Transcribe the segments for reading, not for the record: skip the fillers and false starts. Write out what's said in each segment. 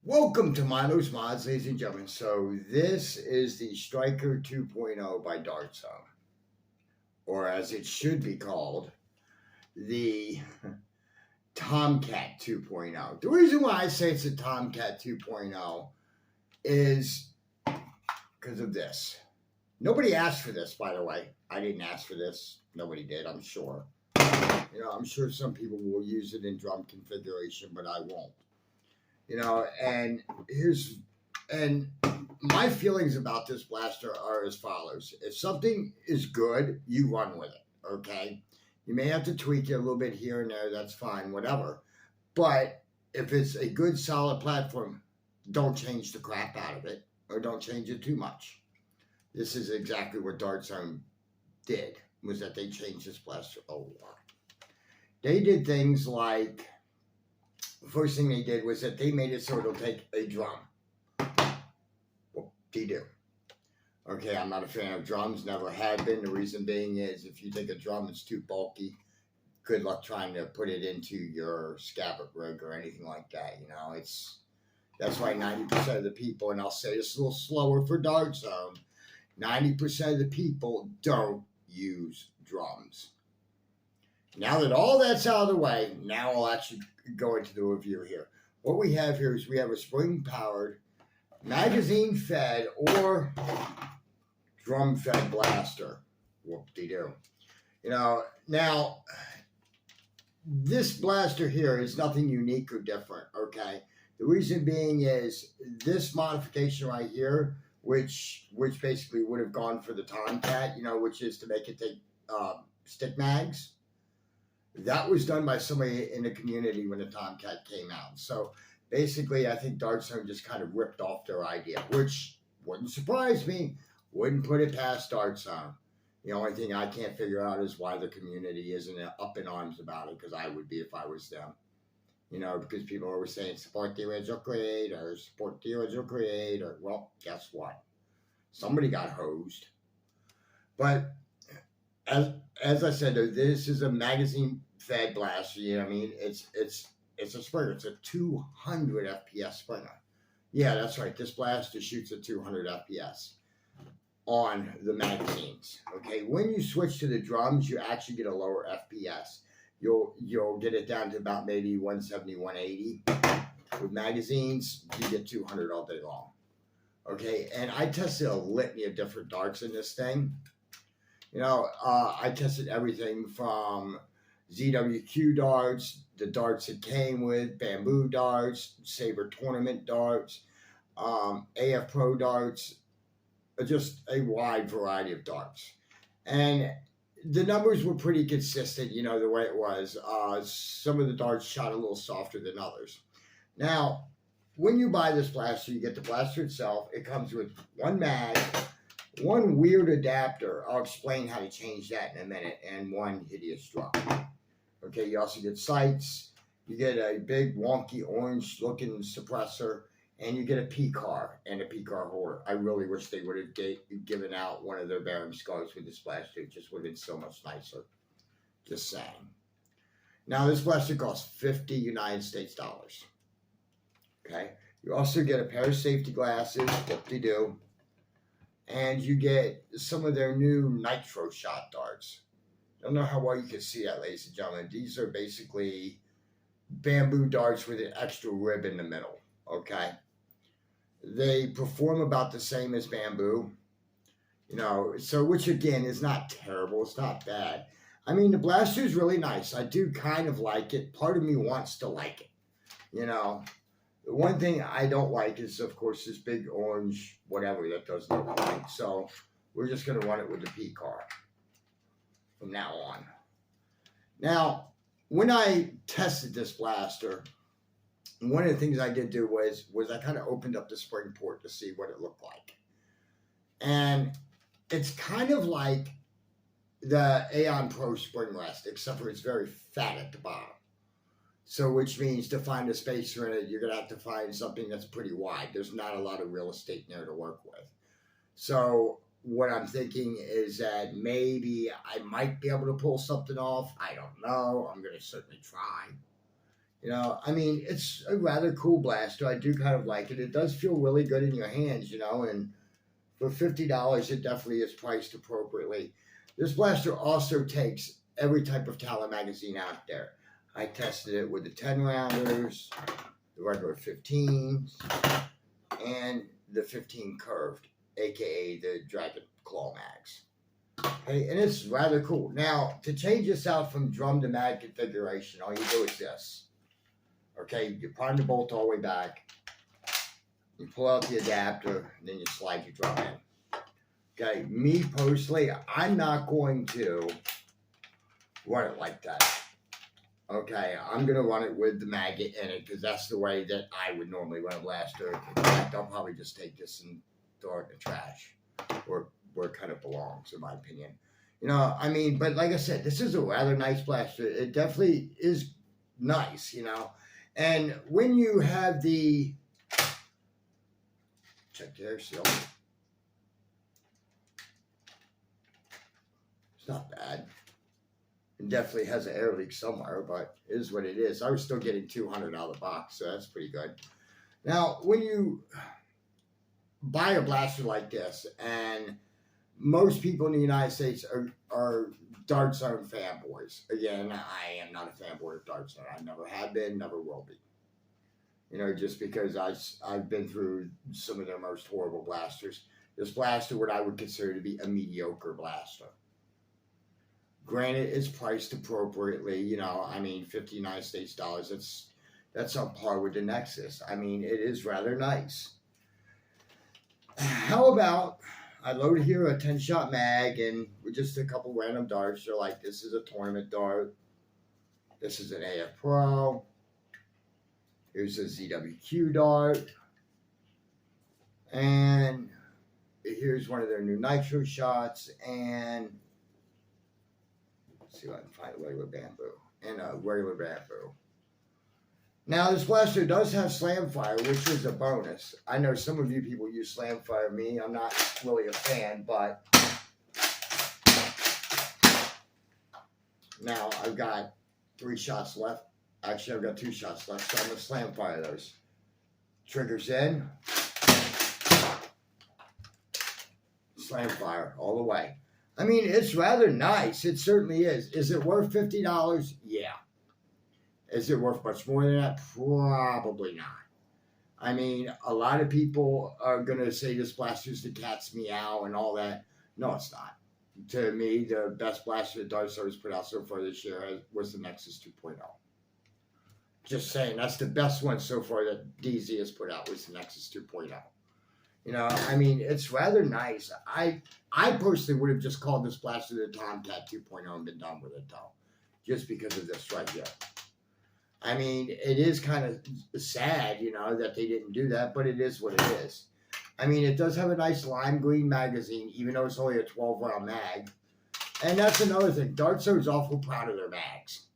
Welcome to Milo's Mods, ladies and gentlemen. So this is the Stryker 2.0 by Dart Zone, or as it should be called, the Tomcat 2.0. The reason why I say it's a Tomcat 2.0 is because of this. Nobody asked for this, by the way. I didn't ask for this. Nobody did, I'm sure. I'm sure some people will use it in drum configuration, but I won't. And my feelings about this blaster are as follows. If something is good, you run with it, okay? You may have to tweak it a little bit here and there, that's fine, whatever. But if it's a good, solid platform, don't change the crap out of it, or don't change it too much. This is exactly what Dart Zone did, was that they changed this blaster a lot. They did things like, the first thing they did was that they made it so it'll take a drum. Whoop-de-doo. Okay, I'm not a fan of drums, never have been. The reason being is if you take a drum, it's too bulky. Good luck trying to put it into your scabbard rig or anything like that. That's why 90% of the people, and I'll say this a little slower for Dart Zone, 90% of the people don't use drums. Now that all that's out of the way, now I'll actually go into the review here. What we have here is we have a spring-powered, magazine-fed, or drum-fed blaster. Whoop-de-doo. Now, this blaster here is nothing unique or different, okay? The reason being is this modification right here, which basically would have gone for the Tomcat, which is to make it take stick mags. That was done by somebody in the community when the Tomcat came out. So basically, I think Dart Zone just kind of ripped off their idea, which wouldn't surprise me. Wouldn't put it past Dart Zone. The only thing I can't figure out is why the community isn't up in arms about it, because I would be if I was them. Because people are always saying, support the original creator, support the original creator. Well, guess what? Somebody got hosed. But as I said, this is a magazine-fed blaster. It's a Springer. It's a 200 FPS Springer. Yeah, that's right. This blaster shoots at 200 FPS on the magazines. Okay, when you switch to the drums, you actually get a lower FPS. You'll get it down to about maybe 170, 180. With magazines, you get 200 all day long. Okay, and I tested a litany of different darts in this thing. I tested everything from ZWQ darts, the darts it came with, bamboo darts, Saber tournament darts, AF Pro darts, just a wide variety of darts. And the numbers were pretty consistent, the way it was. Some of the darts shot a little softer than others. Now, when you buy this blaster, you get the blaster itself. It comes with one mag, one weird adapter. I'll explain how to change that in a minute, and one hideous drum. Okay, you also get sights. You get a big wonky orange looking suppressor, and you get a P-car and a P-car holder. I really wish they would have given out one of their bearing scars with this blaster. It just would have been so much nicer. Just saying. Now, this blaster costs $50 United States dollars. Okay, you also get a pair of safety glasses, whoop-de-doo. And you get some of their new nitro shot darts. I don't know how well you can see that, ladies and gentlemen. These are basically bamboo darts with an extra rib in the middle, okay? They perform about the same as bamboo, so which again is not terrible. It's not bad. The blaster is really nice. I do kind of like it. Part of me wants to like it, The one thing I don't like is, of course, this big orange whatever that does nothing. So we're just going to run it with the P-car from now on. Now, when I tested this blaster, one of the things I did do was I kind of opened up the spring port to see what it looked like. And it's kind of like the Aeon Pro spring rest, except for it's very fat at the bottom. So which means to find a spacer in it, you're going to have to find something that's pretty wide. There's not a lot of real estate there to work with. So what I'm thinking is that maybe I might be able to pull something off. I don't know. I'm going to certainly try. You know, I mean, it's a rather cool blaster. I do kind of like it. It does feel really good in your hands, you know, and for $50, it definitely is priced appropriately. This blaster also takes every type of Talon magazine out there. I tested it with the 10 rounders, the regular 15s, and the 15 curved, aka the Dragon Claw mags. Okay, and it's rather cool. Now, to change this out from drum to mag configuration, all you do is this. Okay, you prime the bolt all the way back, you pull out the adapter, and then you slide your drum in. Okay, me personally, I'm not going to run it like that. Okay, I'm going to run it with the maggot in it because that's the way that I would normally run a blaster. In fact, I'll probably just take this and throw it in the trash or where it kind of belongs, in my opinion. You know, I mean, but like I said, this is a rather nice blaster. It definitely is nice, you know. And when you have the, check the air seal. It's not bad. It definitely has an air leak somewhere, but it is what it is. I was still getting 200 out of the box, so that's pretty good. Now, when you buy a blaster like this, and most people in the United States are Dart Zone fanboys. Again, I am not a fanboy of Dart Zone. I never have been, never will be. You know, just because I've been through some of their most horrible blasters. This blaster, what I would consider to be a mediocre blaster. Granted, it's priced appropriately. You know, I mean, 50 United States dollars. That's on par with the Nexus. I mean, it is rather nice. How about I load here a 10-shot mag and with just a couple random darts. They're like, this is a tournament dart. This is an AF Pro. Here's a ZWQ dart. And here's one of their new nitro shots. And let's see if I can find a regular bamboo. And a regular bamboo. Now, this blaster does have slam fire, which is a bonus. I know some of you people use slam fire. Me, I'm not really a fan, but now I've got 3 shots left. Actually, I've got 2 shots left, so I'm going to slam fire those. Triggers in. Slam fire all the way. I mean, it's rather nice. It certainly is. Is it worth $50? Yeah. Is it worth much more than that? Probably not. I mean, a lot of people are going to say this blaster's the cat's meow and all that. No, it's not. To me, the best blaster that Dart Zone has put out so far this year was the Nexus 2.0. Just saying, that's the best one so far that DZ has put out was the Nexus 2.0. You know, I mean, it's rather nice. I personally would have just called this blaster the Tomcat 2.0 and been done with it, though. Just because of this right here. I mean, it is kind of sad, you know, that they didn't do that, but it is what it is. I mean, it does have a nice lime green magazine, even though it's only a 12-round mag. And that's another thing. Dart Zone's awful proud of their mags.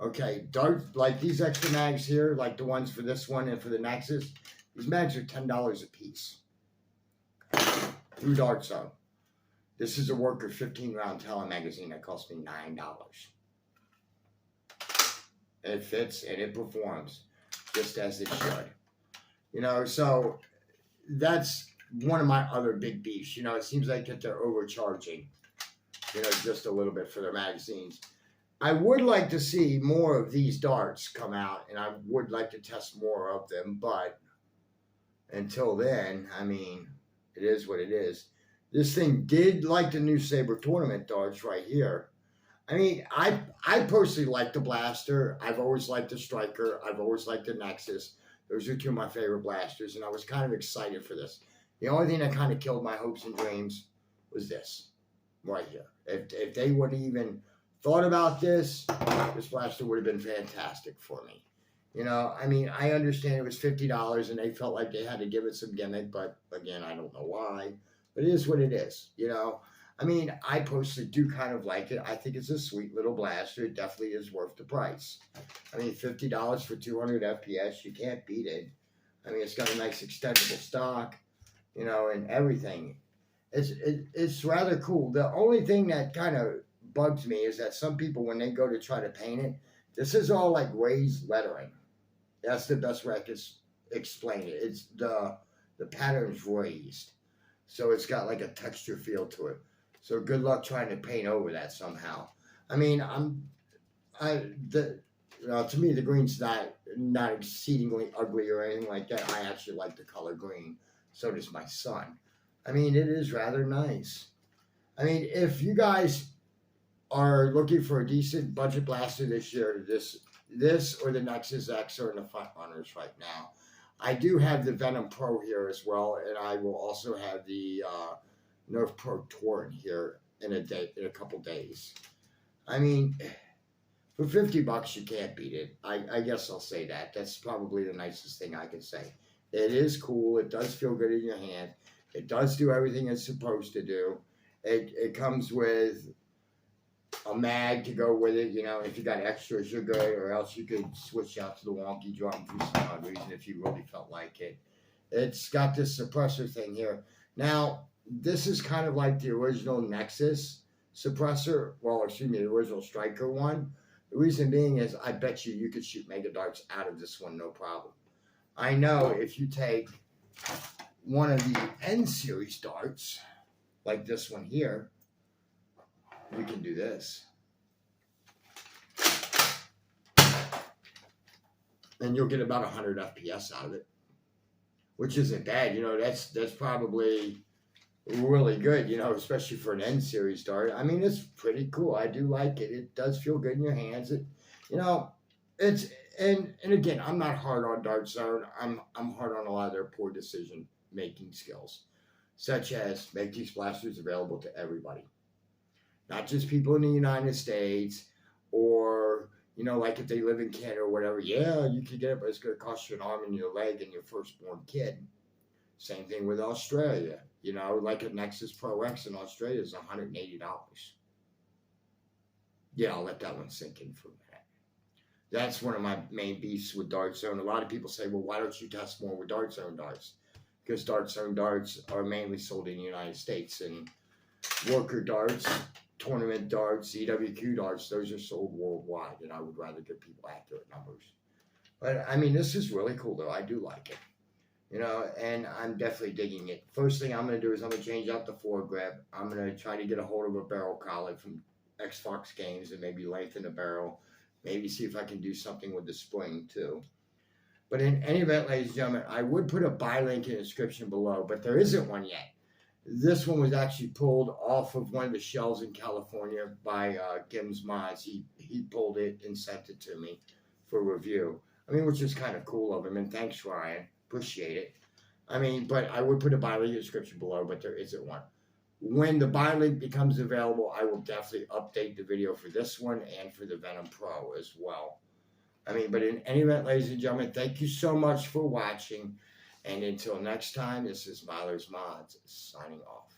Okay, like these extra mags here, like the ones for this one and for the Nexus, these mags are $10 a piece. Through Dart Zone. This is a Worker 15-round Talon magazine that cost me $9. It fits and it performs just as it should. You know, so that's one of my other big beefs. You know, it seems like that they're overcharging, you know, just a little bit for their magazines. I would like to see more of these darts come out, and I would like to test more of them, but until then, I mean, it is what it is. This thing did like the new Saber Tournament darts right here. I mean, I personally like the blaster. I've always liked the Stryker. I've always liked the Nexus. Those are 2 of my favorite blasters, and I was kind of excited for this. The only thing that kind of killed my hopes and dreams was this right here. If they would have even thought about this blaster would have been fantastic for me. You know, I mean, I understand it was $50, and they felt like they had to give it some gimmick, but again, I don't know why. But it is what it is, you know. I mean, I personally do kind of like it. I think it's a sweet little blaster. It definitely is worth the price. I mean, $50 for 200 FPS, you can't beat it. I mean, it's got a nice extendable stock, you know, and everything. It's rather cool. The only thing that kind of bugs me is that some people, when they go to try to paint it, This is all like raised lettering. That's the best way I can explain it. It's the pattern's raised, so it's got like a texture feel to it. So good luck trying to paint over that somehow. I mean, I the to me the green's not exceedingly ugly or anything like that. I actually like the color green. So does my son. I mean, it is rather nice. I mean, if you guys are looking for a decent budget blaster this year, this or the Nexus X are in the front runners right now. I do have the Venom Pro here as well, and I will also have the Nerf Pro Torn here in a couple days. I mean, for $50 you can't beat it. I guess I'll say that. That's probably the nicest thing I can say. It is cool. It does feel good in your hand. It does do everything it's supposed to do. It comes with a mag to go with it. You know, if you got extras, you're good, or else you could switch out to the wonky drum for some odd reason if you really felt like it. It's got this suppressor thing here. Now, this is kind of like the original Nexus suppressor. Well, excuse me, the original Stryker one. The reason being is I bet you could shoot mega darts out of this one, no problem. I know if you take one of the N series darts, like this one here, we can do this. And you'll get about 100 FPS out of it, which isn't bad. You know, that's probably really good, you know, especially for an N series dart. I mean, it's pretty cool. I do like it. It does feel good in your hands. It, you know, it's and again, I'm not hard on Dart Zone. I'm hard on a lot of their poor decision making skills, such as make these blasters available to everybody, not just people in the United States, or you know, like if they live in Canada or whatever. Yeah, you can get it, but it's going to cost you an arm and your leg and your firstborn kid. Same thing with Australia. You know, like a Nexus Pro X in Australia is $180. Yeah, I'll let that one sink in for a minute. That's one of my main beefs with Dart Zone. A lot of people say, well, why don't you test more with Dart Zone darts? Because Dart Zone darts are mainly sold in the United States, and worker darts, tournament darts, EWQ darts, those are sold worldwide, and I would rather give people accurate numbers. But, I mean, this is really cool, though. I do like it. You know, and I'm definitely digging it. First thing I'm going to do is I'm going to change out the foregrip. I'm going to try to get a hold of a barrel collet from Xbox Games and maybe lengthen the barrel. Maybe see if I can do something with the spring, too. But in any event, ladies and gentlemen, I would put a buy link in the description below, but there isn't one yet. This one was actually pulled off of one of the shelves in California by Gims Mods. He pulled it and sent it to me for review. I mean, which is kind of cool of him, and thanks, Ryan. Appreciate it. I mean, but I would put a buy link in the description below, but there isn't one. When the buy link becomes available, I will definitely update the video for this one and for the Venom Pro as well. I mean, but in any event, ladies and gentlemen, thank you so much for watching. And until next time, this is Myler's Mods signing off.